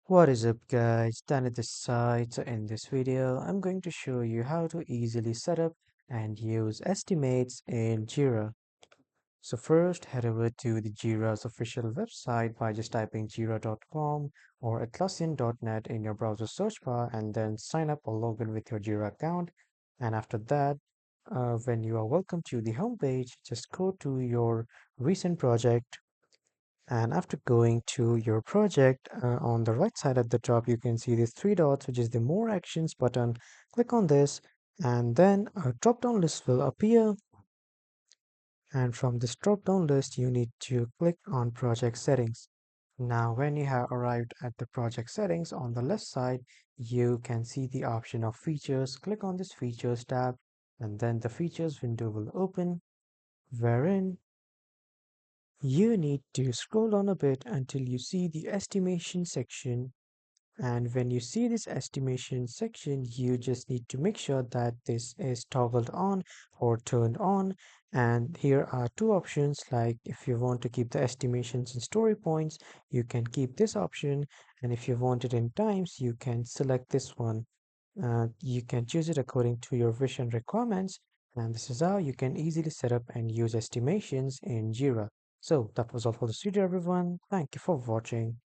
What is up guys, Danny this side. So in this video, I'm going to show you how to easily set up and use estimates in Jira. So first, head over to the Jira's official website by just typing jira.com or atlassian.net in your browser search bar and then sign up or log in with your Jira account. And after that, when you are welcome to the homepage, just go to your recent project, and after going to your project, on the right side at the top, you can see these three dots, which is the More Actions button. Click on this, and then a drop-down list will appear. And from this drop-down list, you need to click on Project Settings. Now, when you have arrived at the project settings on the left side, you can see the option of Features. Click on this Features tab, and then the Features window will open, wherein you need to scroll down a bit until you see the estimation section. And when you see this estimation section, you just need to make sure that this is toggled on or turned on. And here are two options, like if you want to keep the estimations in story points, you can keep this option. And if you want it in times, you can select this one. You can choose it according to your wish and requirements. And this is how you can easily set up and use estimations in Jira. So that was all for this video, everyone. Thank you for watching.